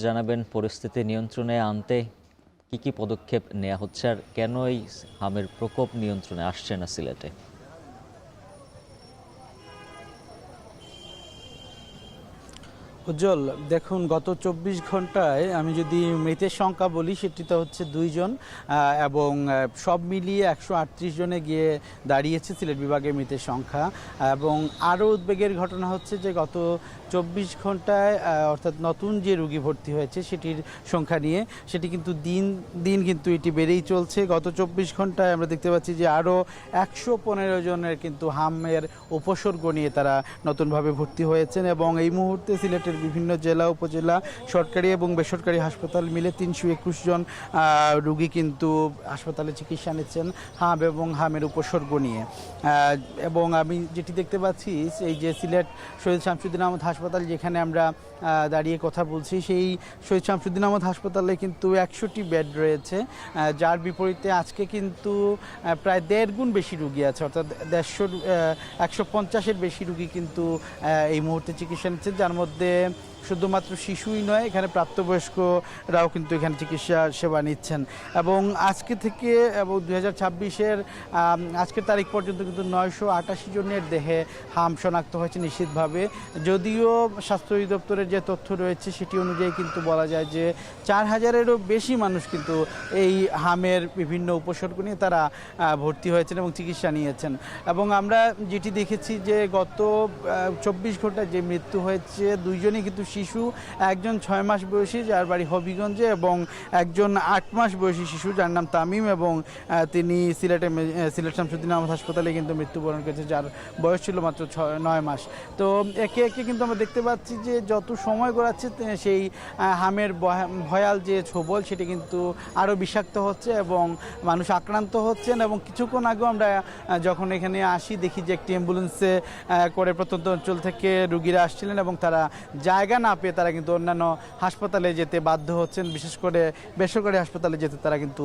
জানাবেন পরিস্থিতি নিয়ন্ত্রণে আনতে কি পদক্ষেপ নেওয়া হচ্ছে আর কেন এই হামের প্রকোপ নিয়ন্ত্রণে আসছে না সিলেটে? উজ্জ্বল, দেখুন গত ২৪ ঘন্টায় আমি যদি মৃতের সংখ্যা বলি সেটি তো হচ্ছে ২ জন এবং সব মিলিয়ে ১৩৮ জনে গিয়ে দাঁড়িয়েছে সিলেট বিভাগের মৃতের সংখ্যা। এবং আরও উদ্বেগের ঘটনা হচ্ছে যে গত ২৪ ঘন্টায় অর্থাৎ নতুন যে রোগী ভর্তি হয়েছে সেটির সংখ্যা নিয়ে সেটি কিন্তু দিন দিন কিন্তু এটি বেড়েই চলছে। গত ২৪ ঘন্টায় আমরা দেখতে পাচ্ছি যে আরও ১১৫ জনের কিন্তু হামের উপসর্গ নিয়ে তারা নতুনভাবে ভর্তি হয়েছেন এবং এই মুহূর্তে সিলেটের বিভিন্ন জেলা উপজেলা সরকারি এবং বেসরকারি হাসপাতাল মিলে ৩২১ জন রোগী কিন্তু হাসপাতালে চিকিৎসা নিচ্ছেন হাম এবং হামের উপসর্গ নিয়ে। এবং আমি যেটি দেখতে পাচ্ছি এই যে সিলেট শহীদ শামসুদ্দিন আহমদ হাসপাতাল যেখানে আমরা দাঁড়িয়ে কথা বলছি, সেই শহীদ শামসুদ্দিন আহমদ হাসপাতালে কিন্তু ১০০টি বেড রয়েছে, যার বিপরীতে আজকে কিন্তু প্রায় ১.৫ গুণ বেশি রুগী আছে, অর্থাৎ ১৫০-এর বেশি রুগী কিন্তু এই মুহূর্তে চিকিৎসা নিচ্ছেন, যার মধ্যে শুধুমাত্র শিশুই নয়, এখানে প্রাপ্তবয়স্করাও কিন্তু এখানে চিকিৎসা সেবা নিচ্ছেন। এবং আজকে থেকে এবং ২০২৬-এর আজকের তারিখ পর্যন্ত কিন্তু ৯৮৮ জনের দেহে হাম শনাক্ত হয়েছে নিশ্চিতভাবে। যদিও স্বাস্থ্য অধিদপ্তরের যে তথ্য রয়েছে সেটি অনুযায়ী কিন্তু বলা যায় যে ৪,০০০-এরও বেশি মানুষ কিন্তু এই হামের বিভিন্ন উপসর্গ নিয়ে তারা ভর্তি হয়েছেন এবং চিকিৎসা নিয়েছেন। এবং আমরা যেটি দেখেছি যে গত ২৪ ঘন্টায় যে মৃত্যু হয়েছে, দুইজনই কিন্তু শিশু, একজন ৬ মাস বয়সী যার বাড়ি হবিগঞ্জে এবং একজন ৮ মাস বয়সী শিশু যার নাম তামিম, এবং তিনি সিলেট শামসুদ্দিন আহমদ হাসপাতালে কিন্তু মৃত্যুবরণ করেছে, যার বয়স ছিল মাত্র ৯ মাস। তো একে একে কিন্তু আমরা দেখতে পাচ্ছি যে যত সময় গড়াচ্ছে সেই হামের ভয়াল যে ছোবল সেটি কিন্তু আরও বিষাক্ত হচ্ছে এবং মানুষ আক্রান্ত হচ্ছেন। এবং কিছুক্ষণ আগেও আমরা যখন এখানে আসি দেখি যে একটি অ্যাম্বুলেন্সে করে প্রত্যন্ত অঞ্চল থেকে রুগীরা আসছিলেন এবং তারা জায়গা না পেয়ে তারা কিন্তু অন্যান্য হাসপাতালে যেতে বাধ্য হচ্ছেন, বিশেষ করে বেসরকারি হাসপাতালে যেতে তারা কিন্তু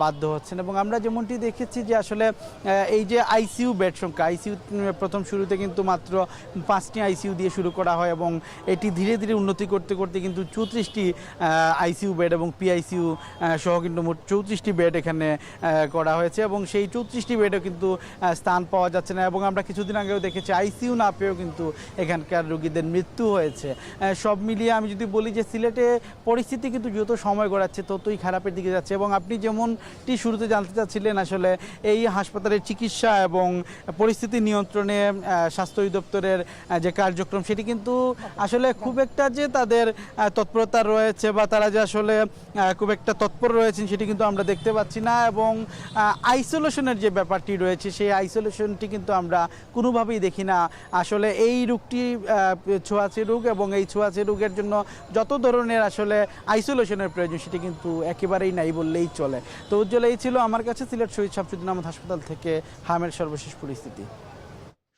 বাধ্য হচ্ছেন। এবং আমরা যেমনটি দেখেছি যে আসলে এই যে আইসিইউ বেড সংখ্যা, আইসিইউ প্রথম শুরুতে কিন্তু মাত্র 5টি আইসিইউ দিয়ে শুরু করা হয় এবং এটি ধীরে ধীরে উন্নতি করতে করতে কিন্তু 34টি আইসিইউ বেড এবং পিআইসিইউ সহ কিন্তু মোট 34টি বেড এখানে করা হয়েছে এবং সেই 34টি বেডও কিন্তু স্থান পাওয়া যাচ্ছে না। এবং আমরা কিছুদিন আগেও দেখেছি আইসিইউ না পেয়েও কিন্তু এখানকার রোগীদের মৃত্যু হয়েছে। সব মিলিয়ে আমি যদি বলি যে সিলেটে পরিস্থিতি কিন্তু যত সময় গড়াচ্ছে ততই খারাপের দিকে যাচ্ছে। এবং আপনি যেমনটি শুরুতে জানতে চাচ্ছিলেন আসলে এই হাসপাতালের চিকিৎসা এবং পরিস্থিতি নিয়ন্ত্রণে স্বাস্থ্য অধিদপ্তরের যে কার্যক্রম সেটি কিন্তু আসলে খুব একটা যে তাদের তৎপরতা রয়েছে বা তারা যে আসলে খুব একটা তৎপর রয়েছেন সেটি কিন্তু আমরা দেখতে পাচ্ছি না। এবং আইসোলেশনের যে ব্যাপারটি রয়েছে সেই আইসোলেশনটি কিন্তু আমরা কোনোভাবেই দেখি না। আসলে এই রোগটি ছোঁয়াচে রোগ এবং এই ছোঁয়াচে রোগের জন্য যত ধরনের আসলে আইসোলেশনের প্রয়োজন সেটি কিন্তু একেবারেই নাই বললেই চলে। তো উজ্জ্বল, এই ছিল আমার কাছে সিলেট শহীদ শামসুদ্দিন আহমদ হাসপাতাল থেকে হামের সর্বশেষ পরিস্থিতি।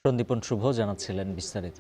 সন্দীপন শুভ জানাচ্ছিলেন বিস্তারিত।